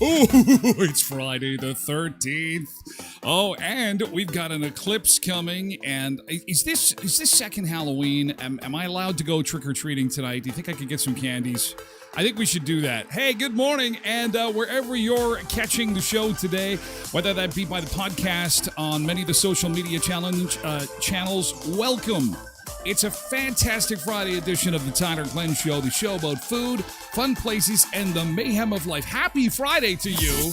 Oh, it's Friday the 13th. Oh, and we've got an eclipse coming. And is this second Halloween? Am I allowed to go trick-or-treating tonight? Do you think I could get some candies? I think we should do that. Hey, good morning. And wherever you're catching the show today, whether that be by the podcast on many of the social media channels, welcome. It's a fantastic Friday edition of the Tyler Glenn Show, the show about food, fun places, and the mayhem of life. Happy Friday to you.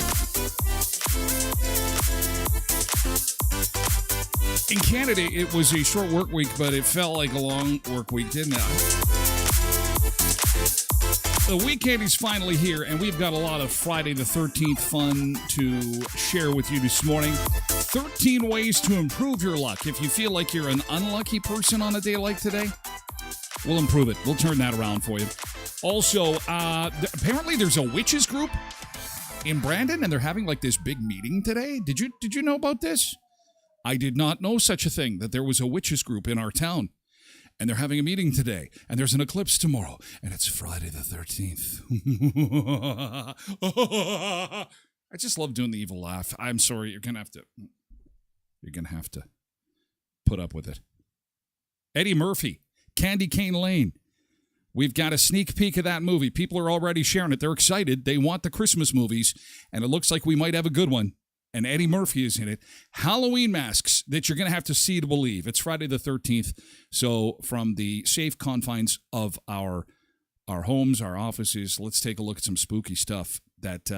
In Canada, it was a short work week, but it felt like a long work week, didn't it? The weekend is finally here, and we've got a lot of Friday the 13th fun to share with you this morning. 13 ways to improve your luck. If you feel like you're an unlucky person on a day like today, we'll improve it. We'll turn that around for you. Also, apparently there's a witches group in Brandon, and they're having like this big meeting today. Did you know about this? I did not know such a thing, that there was a witches group in our town. And they're having a meeting today, and there's an eclipse tomorrow, and it's Friday the 13th. I just love doing the evil laugh. I'm sorry, you're gonna have to put up with it. Eddie Murphy, Candy Cane Lane. We've got a sneak peek of that movie. People are already sharing it. They're excited. They want the Christmas movies, and it looks like we might have a good one. And Eddie Murphy is in it. Halloween masks that you're going to have to see to believe. It's Friday the 13th. So from the safe confines of our homes, our offices, let's take a look at some spooky stuff that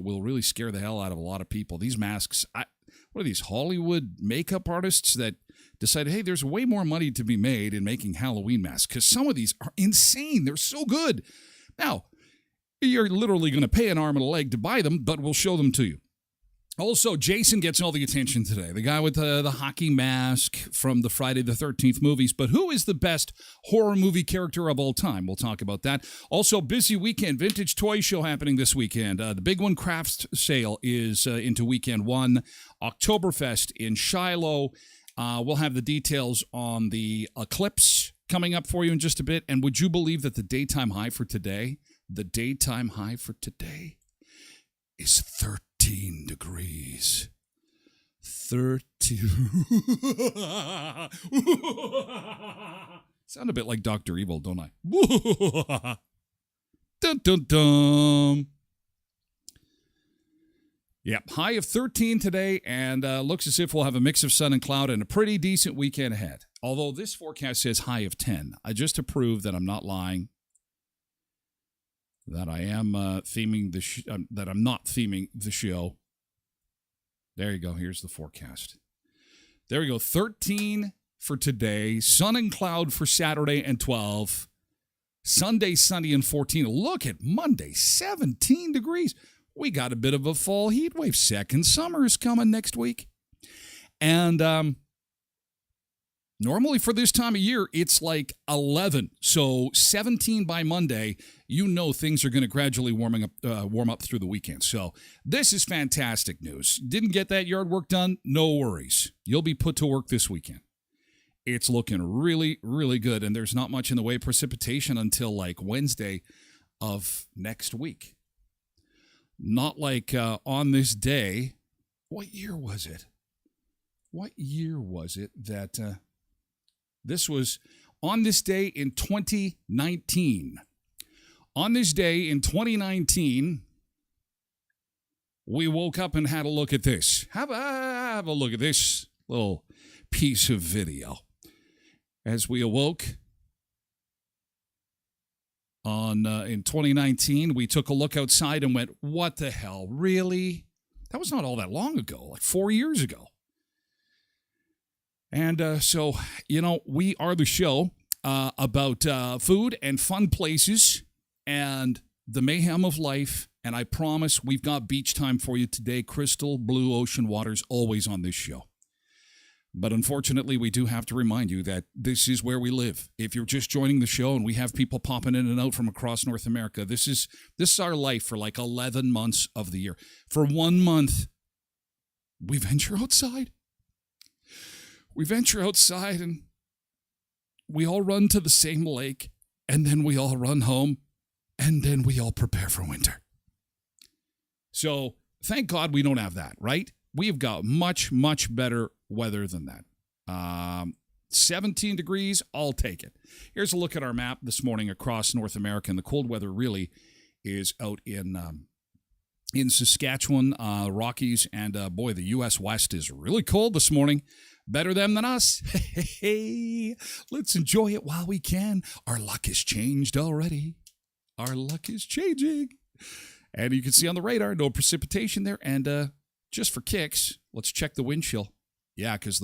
will really scare the hell out of a lot of people. These masks, what are these, Hollywood makeup artists that decided, hey, there's way more money to be made in making Halloween masks? Because some of these are insane. They're so good. Now, you're literally going to pay an arm and a leg to buy them, but we'll show them to you. Also, Jason gets all the attention today. The guy with the hockey mask from the Friday the 13th movies. But who is the best horror movie character of all time? We'll talk about that. Also, busy weekend. Vintage toy show happening this weekend. The Big One Crafts sale is into weekend one. Oktoberfest in Shiloh. We'll have the details on the eclipse coming up for you in just a bit. And would you believe that the daytime high for today is 13 degrees. 13. Sound a bit like Dr. Evil, don't I? Dun, dun, dun. Yep, high of 13 today, and looks as if we'll have a mix of sun and cloud and a pretty decent weekend ahead. Although this forecast says high of 10. Just to prove that I'm not lying, that I am that I'm not theming the show. There you go. Here's the forecast. There we go. 13 for today. Sun and cloud for Saturday and 12. Sunday, sunny and 14. Look at Monday, 17 degrees. We got a bit of a fall heat wave. Second summer is coming next week. And normally for this time of year, it's like 11. So 17 by Monday, you know things are going to gradually warm up through the weekend. So this is fantastic news. Didn't get that yard work done? No worries. You'll be put to work this weekend. It's looking really, really good. And there's not much in the way of precipitation until like Wednesday of next week. Not like on this day. What year was it? What year was it that this was on this day in 2019? On this day in 2019, we woke up and had a look at this. Have a look at this little piece of video. As we awoke in 2019, we took a look outside and went, what the hell, really? That was not all that long ago, like 4 years ago. And so, we are the show about food and fun places and the mayhem of life. And I promise we've got beach time for you today. Crystal blue ocean waters always on this show. But unfortunately, we do have to remind you that this is where we live. If you're just joining the show and we have people popping in and out from across North America, this is our life for like 11 months of the year. For 1 month, we venture outside. We venture outside and we all run to the same lake, and then we all run home, and then we all prepare for winter. So thank God we don't have that, right? We've got much, much better weather than that. 17 degrees, I'll take it. Here's a look at our map this morning across North America, and the cold weather really is out in Saskatchewan, Rockies, and boy, the U.S. West is really cold this morning. Better them than us. Hey, let's enjoy it while we can. Our luck has changed already. Our luck is changing. And you can see on the radar, no precipitation there. And just for kicks, let's check the wind chill. Yeah, because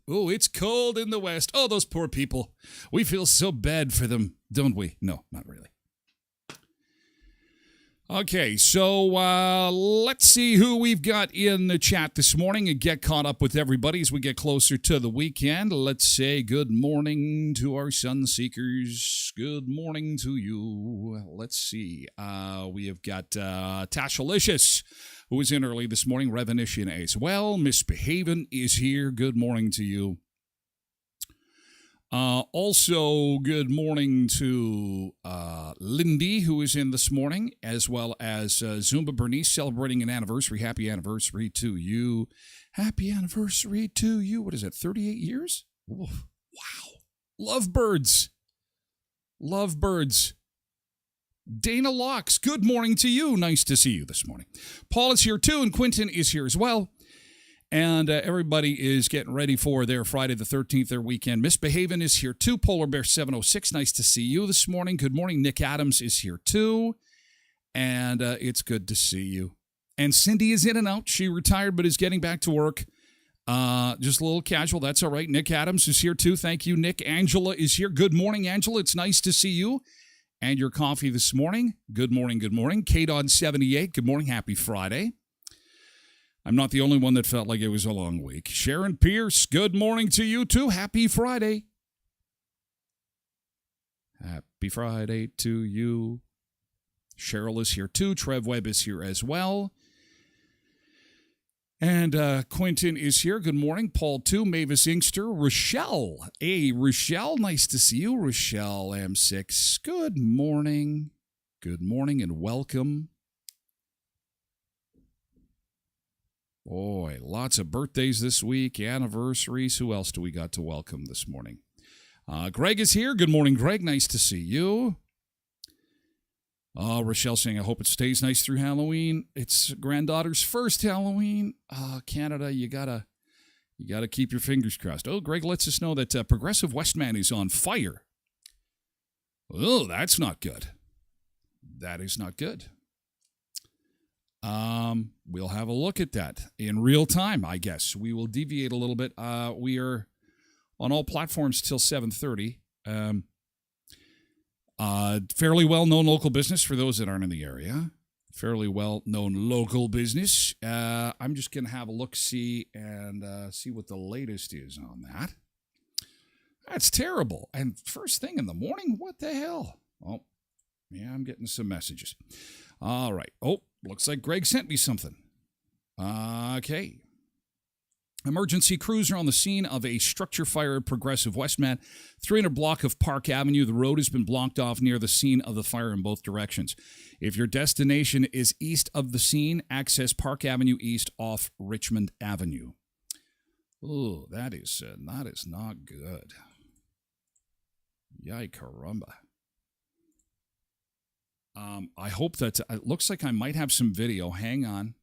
it's cold in the west. Oh, those poor people. We feel so bad for them, don't we? No, not really. Okay, so let's see who we've got in the chat this morning and get caught up with everybody as we get closer to the weekend. Let's say good morning to our sun seekers. Good morning to you. Let's see. We have got Tashalicious, who was in early this morning. Revenition as well. Misbehaving is here. Good morning to you. Also, good morning to Lindy, who is in this morning, as well as Zumba Bernice, celebrating an anniversary. Happy anniversary to you. Happy anniversary to you. What is it, 38 years? Ooh, wow. Lovebirds. Lovebirds. Dana Locks, good morning to you. Nice to see you this morning. Paul is here too, and Quentin is here as well. And everybody is getting ready for their Friday the 13th, their weekend. Misbehaving is here too. Polar Bear 706, nice to see you this morning. Good morning. Nick Adams is here too. And it's good to see you. And Cindy is in and out. She retired but is getting back to work. Just a little casual. That's all right. Nick Adams is here too. Thank you, Nick. Angela is here. Good morning, Angela. It's nice to see you. And your coffee this morning. Good morning, good morning. Kdon 78, good morning. Happy Friday. I'm not the only one that felt like it was a long week. Sharon Pierce, good morning to you too. Happy Friday. Happy Friday to you. Cheryl is here too. Trev Webb is here as well. And Quentin is here. Good morning. Paul too. Mavis Inkster. Rochelle. Hey, Rochelle. Nice to see you. Rochelle M6. Good morning. Good morning and welcome. Boy, lots of birthdays this week, anniversaries. Who else do we got to welcome this morning? Greg is here. Good morning, Greg. Nice to see you. Oh, Rochelle saying, I hope it stays nice through Halloween. It's granddaughter's first Halloween. Canada, you gotta keep your fingers crossed. Oh, Greg lets us know that Progressive Westman is on fire. Oh, that's not good. That is not good. We'll have a look at that in real time, I guess. We will deviate a little bit. We are on all platforms till 7:30. Fairly well-known local business for those that aren't in the area. Fairly well-known local business. I'm just going to have a look-see and see what the latest is on that. That's terrible. And first thing in the morning? What the hell? Oh, yeah, I'm getting some messages. All right. Oh, looks like Greg sent me something. Okay. Emergency crews are on the scene of a structure fire at Progressive Westman, 300 block of Park Avenue. The road has been blocked off near the scene of the fire in both directions. If your destination is east of the scene, access Park Avenue East off Richmond Avenue. Oh, that is not good. Yay, caramba. I hope that it looks like I might have some video. Hang on.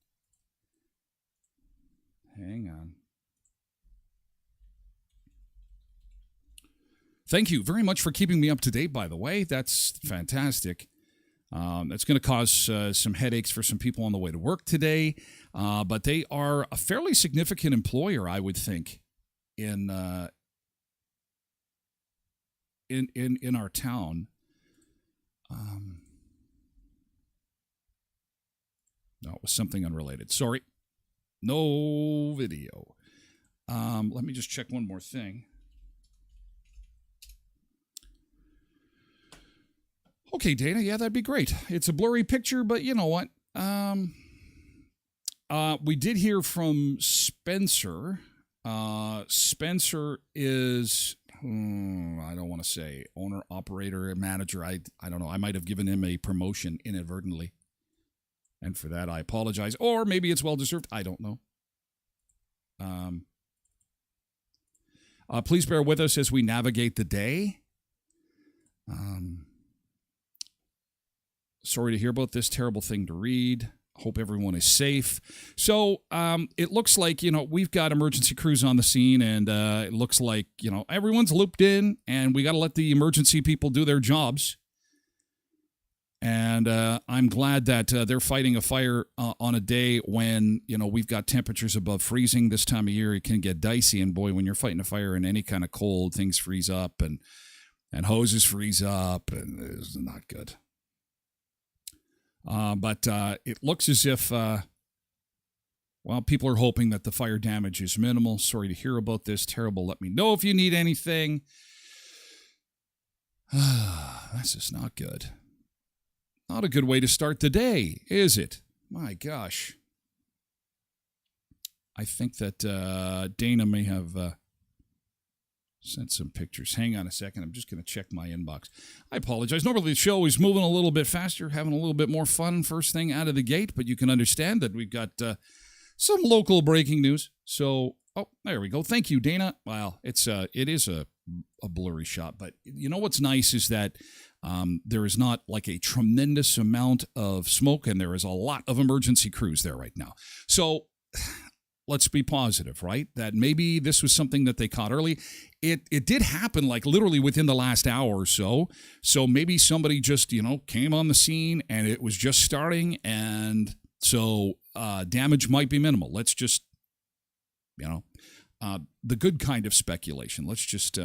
Thank you very much for keeping me up to date, by the way. That's fantastic. That's going to cause some headaches for some people on the way to work today. But they are a fairly significant employer, I would think, in our town. No, it was something unrelated. Sorry. No video. Let me just check one more thing. Okay, Dana, yeah, that'd be great. It's a blurry picture, but you know what? We did hear from Spencer. Spencer is, I don't want to say, owner, operator, manager. I don't know. I might have given him a promotion inadvertently. And for that, I apologize. Or maybe it's well-deserved. I don't know. Please bear with us as we navigate the day. Sorry to hear about this terrible thing to read. Hope everyone is safe. So it looks like, we've got emergency crews on the scene, and it looks like, everyone's looped in, and we got to let the emergency people do their jobs. And I'm glad that they're fighting a fire on a day when, we've got temperatures above freezing. This time of year, it can get dicey. And boy, when you're fighting a fire in any kind of cold, things freeze up and hoses freeze up, and it's not good. But it looks as if, people are hoping that the fire damage is minimal. Sorry to hear about this. Terrible. Let me know if you need anything. This is not good. Not a good way to start the day, is it? My gosh. I think that Dana may have sent some pictures. Hang on a second. I'm just going to check my inbox. I apologize. Normally the show is moving a little bit faster, having a little bit more fun first thing out of the gate, but you can understand that we've got some local breaking news. So, there we go. Thank you, Dana. Well, it is a blurry shot, but you know what's nice is that there is not like a tremendous amount of smoke, and there is a lot of emergency crews there right now. So let's be positive, right? That maybe this was something that they caught early. It did happen like literally within the last hour or so. So maybe somebody just, came on the scene and it was just starting. And so damage might be minimal. Let's just, the good kind of speculation. Let's just,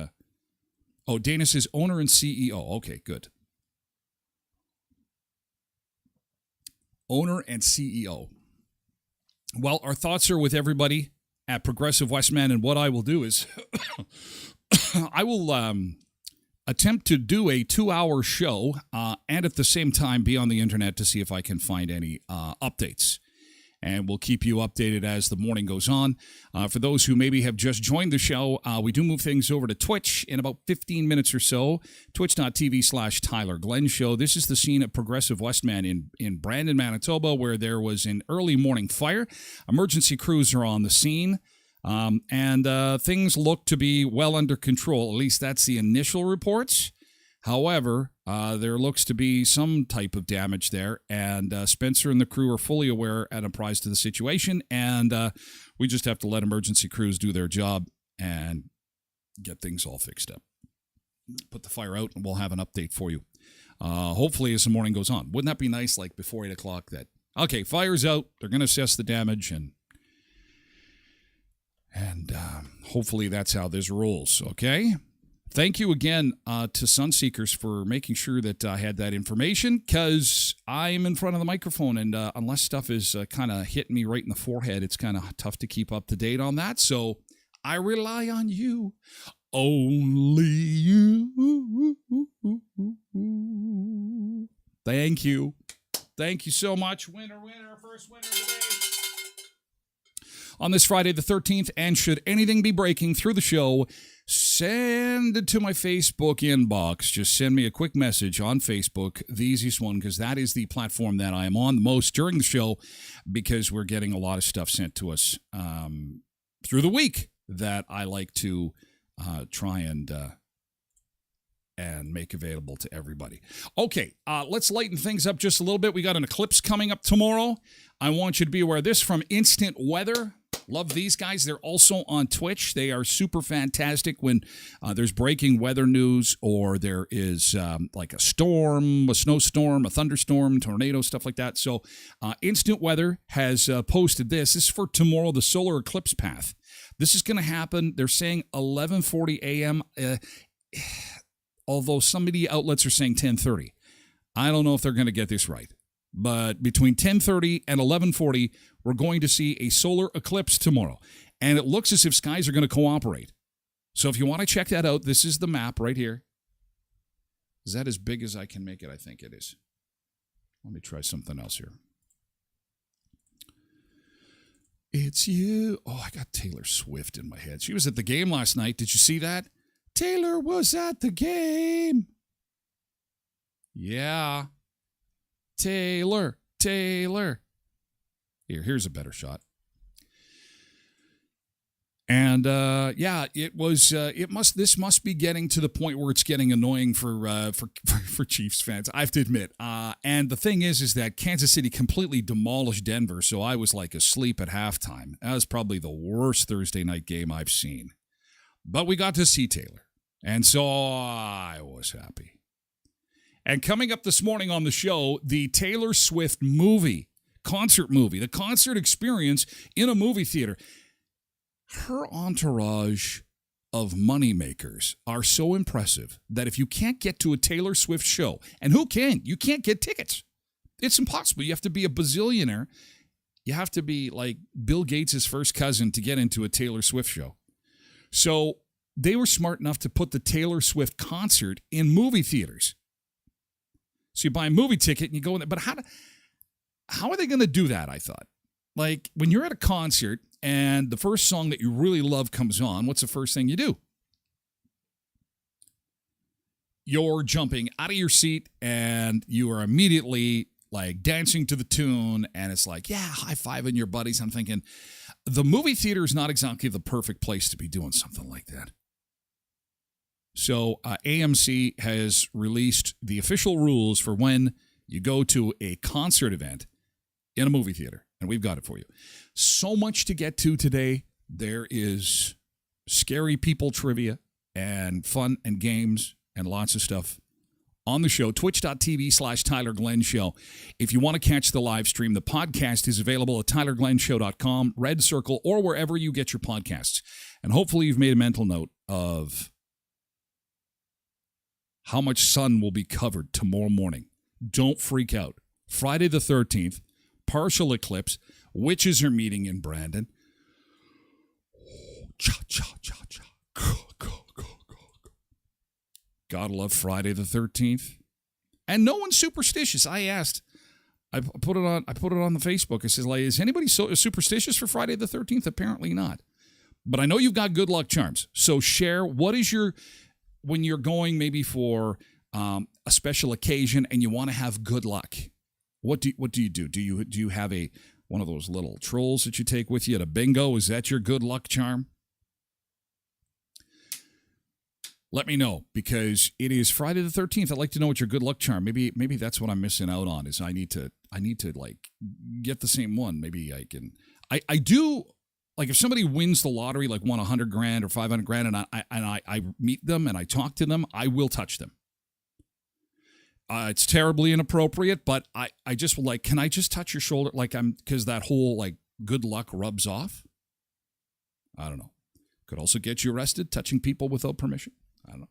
Dana says owner and CEO. Okay, good. Owner and CEO. Well, our thoughts are with everybody at Progressive Westman, and what I will do is I will attempt to do a 2-hour show and at the same time be on the internet to see if I can find any updates. And we'll keep you updated as the morning goes on. For those who maybe have just joined the show, we do move things over to Twitch in about 15 minutes or so. Twitch.tv/Tyler Glenn Show. This is the scene at Progressive Westman in Brandon, Manitoba, where there was an early morning fire. Emergency crews are on the scene. And things look to be well under control. At least that's the initial reports. However, there looks to be some type of damage there, and Spencer and the crew are fully aware and apprised of the situation, and we just have to let emergency crews do their job and get things all fixed up. Put the fire out, and we'll have an update for you. Hopefully, as the morning goes on. Wouldn't that be nice, like before 8 o'clock, that, okay, fire's out, they're going to assess the damage, and hopefully that's how this rolls, okay? Thank you again to Sunseekers for making sure that I had that information, because I'm in front of the microphone, and unless stuff is kind of hitting me right in the forehead, it's kind of tough to keep up to date on that. So I rely on you. Only you. Thank you. Thank you so much. Winner, first winner today. On this Friday the 13th, and should anything be breaking through the show, send it to my Facebook inbox. Just send me a quick message on Facebook, the easiest one, because that is the platform that I am on the most during the show, because we're getting a lot of stuff sent to us through the week that I like to try and make available to everybody. Okay, let's lighten things up just a little bit. We got an eclipse coming up tomorrow. I want you to be aware of this from Instant Weather. Love these guys. They're also on Twitch. They are super fantastic when there's breaking weather news, or there is like a storm, a snowstorm, a thunderstorm, tornado, stuff like that. So Instant Weather has posted this. This is for tomorrow, the solar eclipse path. This is going to happen. They're saying 11:40 a.m., although some media outlets are saying 10:30. I don't know if they're going to get this right. But between 10:30 and 11:40, we're going to see a solar eclipse tomorrow. And it looks as if skies are going to cooperate. So if you want to check that out, this is the map right here. Is that as big as I can make it? I think it is. Let me try something else here. It's you. Oh, I got Taylor Swift in my head. She was at the game last night. Did you see that? Taylor was at the game. Yeah. Taylor. Here's a better shot. And it was. This must be getting to the point where it's getting annoying for Chiefs fans, I have to admit. And the thing is that Kansas City completely demolished Denver, so I was like asleep at halftime. That was probably the worst Thursday night game I've seen. But we got to see Taylor, and so I was happy. And coming up this morning on the show, the Taylor Swift concert movie, the concert experience in a movie theater. Her entourage of moneymakers are so impressive that if you can't get to a Taylor Swift show, and who can? You can't get tickets. It's impossible. You have to be a bazillionaire. You have to be like Bill Gates' first cousin to get into a Taylor Swift show. So they were smart enough to put the Taylor Swift concert in movie theaters. So you buy a movie ticket and you go in there. But how are they going to do that, I thought? Like, when you're at a concert and the first song that you really love comes on, what's the first thing you do? You're jumping out of your seat and you are immediately, like, dancing to the tune. And it's like, yeah, high-fiving your buddies. I'm thinking, the movie theater is not exactly the perfect place to be doing something like that. So AMC has released the official rules for when you go to a concert event in a movie theater, and we've got it for you. So much to get to today. There is scary people trivia and fun and games and lots of stuff on the show. Twitch.tv/Tyler Glenn Show. If you want to catch the live stream, the podcast is available at TylerGlennShow.com, Red Circle, or wherever you get your podcasts. And hopefully you've made a mental note of how much sun will be covered tomorrow morning. Don't freak out. Friday the 13th, partial eclipse. Witches are meeting in Brandon. Cha-cha-cha-cha. Gotta love Friday the 13th. And no one's superstitious. I asked. I put it on the Facebook. I said, like, is anybody so superstitious for Friday the 13th? Apparently not. But I know you've got good luck charms. So share, what is your, when you're going maybe for a special occasion and you want to have good luck, what do you do? Do you have one of those little trolls that you take with you at a bingo? Is that your good luck charm? let me know, because it is Friday the 13th. I'd like to know what your good luck charm. Maybe that's what I'm missing out on, is I need to like get the same one. Maybe I do, like, if somebody wins the lottery, like won 100 grand or 500 grand, and I meet them and I talk to them, I will touch them. It's terribly inappropriate, but I just like, can I just touch your shoulder? Like, because that whole like good luck rubs off. I don't know. Could also get you arrested, touching people without permission. I don't know.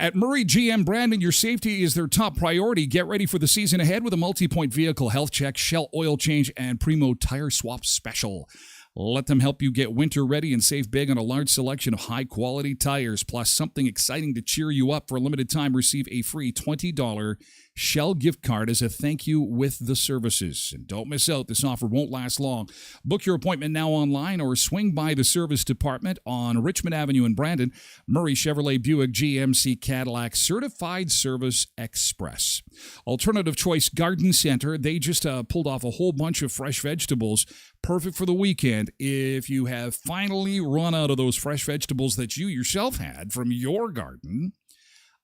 At Murray GM Brandon, your safety is their top priority. Get ready for the season ahead with a multi-point vehicle health check, Shell oil change, and Primo tire swap special. Let them help you get winter ready and save big on a large selection of high-quality tires. Plus, something exciting to cheer you up. For a limited time, receive a free $20 Shell gift card as a thank you with the services. And don't miss out. This offer won't last long. Book your appointment now online or swing by the service department on Richmond Avenue in Brandon. Murray Chevrolet Buick GMC Cadillac Certified Service Express. Alternative Choice Garden Center. They just pulled off a whole bunch of fresh vegetables. Perfect for the weekend if you have finally run out of those fresh vegetables that you yourself had from your garden.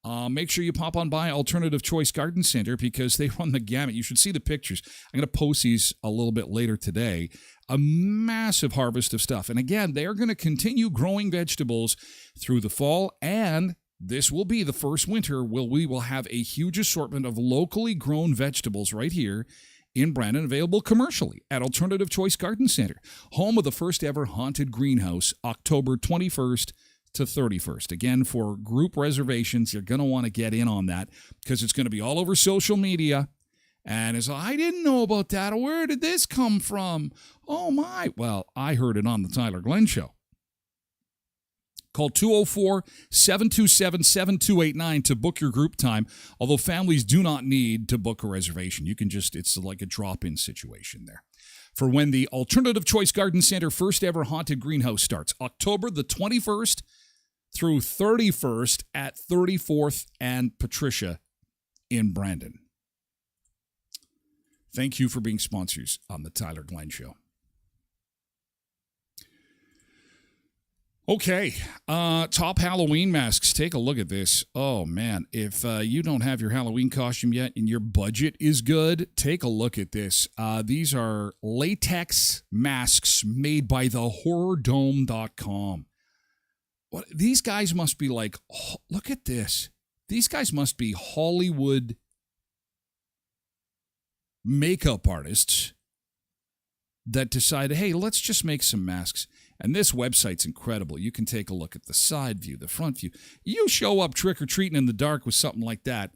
Make sure you pop on by Alternative Choice Garden Center, because they run the gamut. You should see the pictures. I'm going to post these a little bit later today. A massive harvest of stuff. And again, they're going to continue growing vegetables through the fall, and this will be the first winter where we will have a huge assortment of locally grown vegetables right here in Brandon, available commercially at Alternative Choice Garden Center, home of the first ever haunted greenhouse, October 21st to 31st. Again, for group reservations, you're going to want to get in on that, because it's going to be all over social media. And it's, I didn't know about that. Where did this come from? Oh, my. Well, I heard it on the Tyler Glenn Show. Call 204-727-7289 to book your group time, although families do not need to book a reservation. You can just, it's like a drop-in situation there. For when the Alternative Choice Garden Center first ever haunted greenhouse starts, October the 21st through 31st at 34th and Patricia in Brandon. Thank you for being sponsors on the Tyler Glenn Show. Okay, top Halloween masks. Take a look at this. Oh, man. If you don't have your Halloween costume yet and your budget is good, take a look at this. These are latex masks made by thehorrordome.com. What, these guys must be like, oh, look at this. These guys must be Hollywood makeup artists that decided, hey, let's just make some masks. And this website's incredible. You can take a look at the side view, the front view. You show up trick-or-treating in the dark with something like that,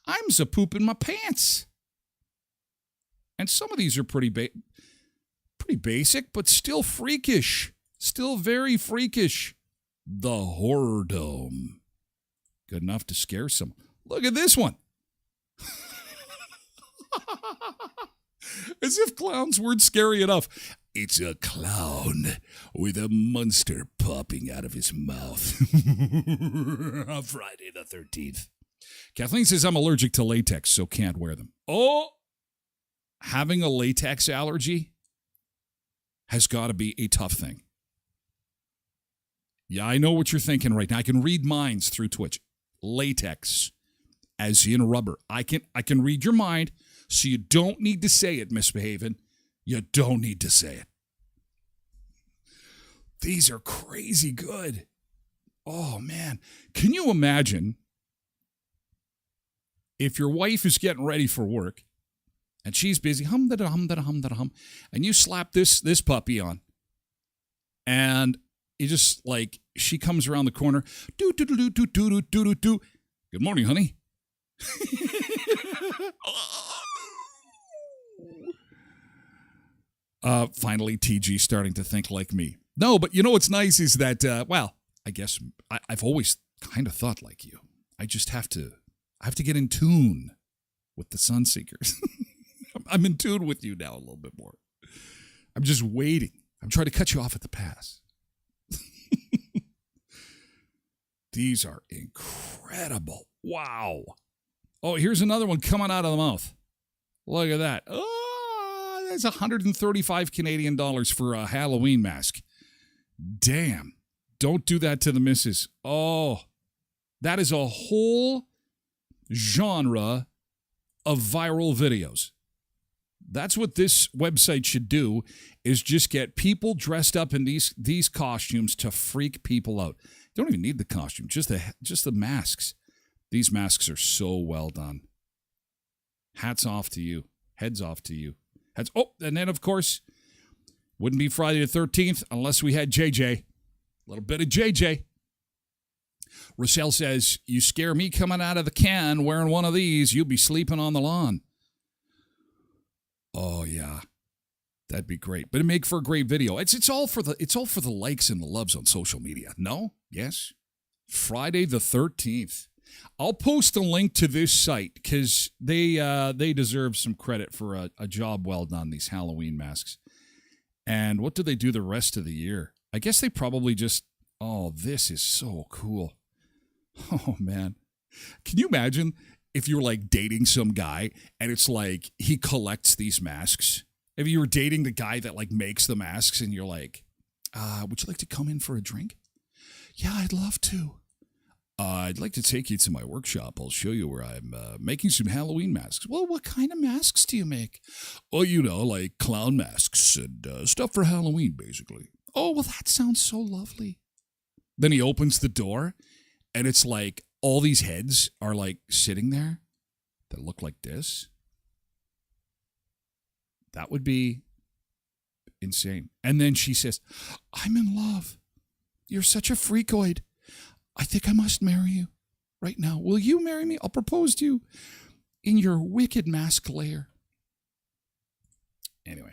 I'm pooping my pants. And some of these are pretty basic, but still freakish. Still very freakish. The Horror Dome. Good enough to scare some. Look at this one. As if clowns weren't scary enough. It's a clown with a monster popping out of his mouth. On Friday the 13th. Kathleen says, I'm allergic to latex, so can't wear them. Oh, having a latex allergy has got to be a tough thing. Yeah, I know what you're thinking right now. I can read minds through Twitch. Latex, as in rubber. I can read your mind, so you don't need to say it, Misbehaving. You don't need to say it. These are crazy good. Oh, man. Can you imagine if your wife is getting ready for work and she's busy, hum, and you slap this puppy on, and you just, like, she comes around the corner, do. Good morning, honey. Finally, TG starting to think like me. No, but you know what's nice is that, I guess I've always kind of thought like you. I just have to get in tune with the Sunseekers. I'm in tune with you now a little bit more. I'm just waiting. I'm trying to cut you off at the pass. These are incredible. Wow. Oh, here's another one coming out of the mouth. Look at that. Oh, that's 135 Canadian dollars for a Halloween mask. Damn. Don't do that to the missus. Oh, That is a whole genre of viral videos. That's what this website should do, is just get people dressed up in these costumes to freak people out. You don't even need the costume, just the masks. These masks are so well done. Hats off to you. Heads off to you. And then, of course, wouldn't be Friday the 13th unless we had JJ. A little bit of JJ. Rochelle says, you scare me coming out of the can wearing one of these, you'll be sleeping on the lawn. Oh, yeah. That'd be great. But it'd make for a great video. It's all for the likes and the loves on social media. No? Yes? Friday the 13th. I'll post a link to this site because they deserve some credit for a job well done, these Halloween masks. And what do they do the rest of the year? I guess they probably just, this is so cool. Oh, man. Can you imagine if you were like dating some guy and it's like he collects these masks? If you were dating the guy that like makes the masks and you're like, would you like to come in for a drink? Yeah, I'd love to. I'd like to take you to my workshop. I'll show you where I'm making some Halloween masks. Well, what kind of masks do you make? Oh, like clown masks and stuff for Halloween, basically. Oh, well, that sounds so lovely. Then he opens the door, and it's like all these heads are like sitting there that look like this. That would be insane. And then she says, I'm in love. You're such a freakoid. I think I must marry you right now. Will you marry me? I'll propose to you in your wicked mask lair. Anyway.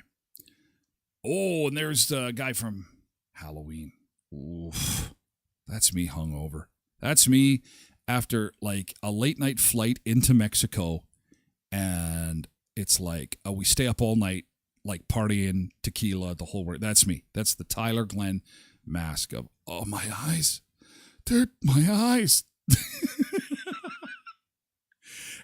Oh, and there's the guy from Halloween. Oof. That's me hungover. That's me after like a late night flight into Mexico. And it's like, we stay up all night, like partying, tequila, the whole work. That's me. That's the Tyler Glenn mask of, my eyes. Dude, my eyes.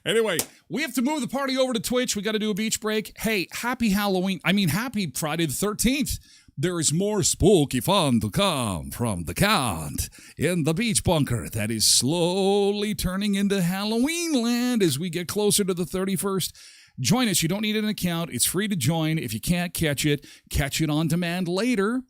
Anyway, we have to move the party over to Twitch. We got to do a beach break. Hey, happy Halloween. Happy Friday the 13th. There is more spooky fun to come from the count in the beach bunker that is slowly turning into Halloween land as we get closer to the 31st. Join us. You don't need an account. It's free to join. If you can't catch it on demand later.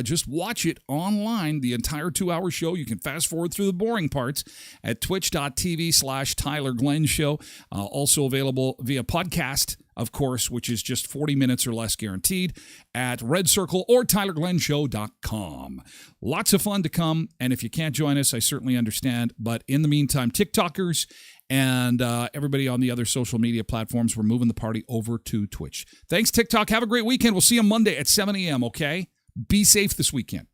Just watch it online, the entire 2-hour show. You can fast forward through the boring parts at twitch.tv/Tyler Glenn Show. Also available via podcast, of course, which is just 40 minutes or less guaranteed at Red Circle or TylerGlennShow.com. Lots of fun to come. And if you can't join us, I certainly understand. But in the meantime, TikTokers and everybody on the other social media platforms, we're moving the party over to Twitch. Thanks, TikTok. Have a great weekend. We'll see you Monday at 7 a.m., okay? Be safe this weekend.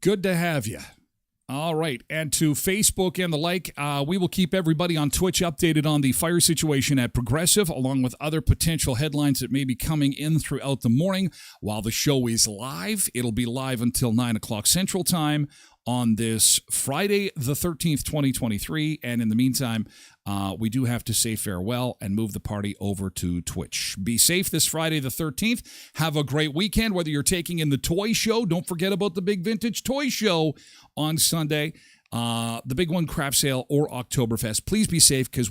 Good to have you. All right. And to Facebook and the like, we will keep everybody on Twitch updated on the fire situation at Progressive, along with other potential headlines that may be coming in throughout the morning. While the show is live, it'll be live until 9 o'clock Central Time on this Friday, the 13th, 2023. And in the meantime, we do have to say farewell and move the party over to Twitch. Be safe this Friday, the 13th. Have a great weekend, whether you're taking in the toy show. Don't forget about the big vintage toy show on Sunday. The big one, craft sale, or Oktoberfest. Please be safe because we'll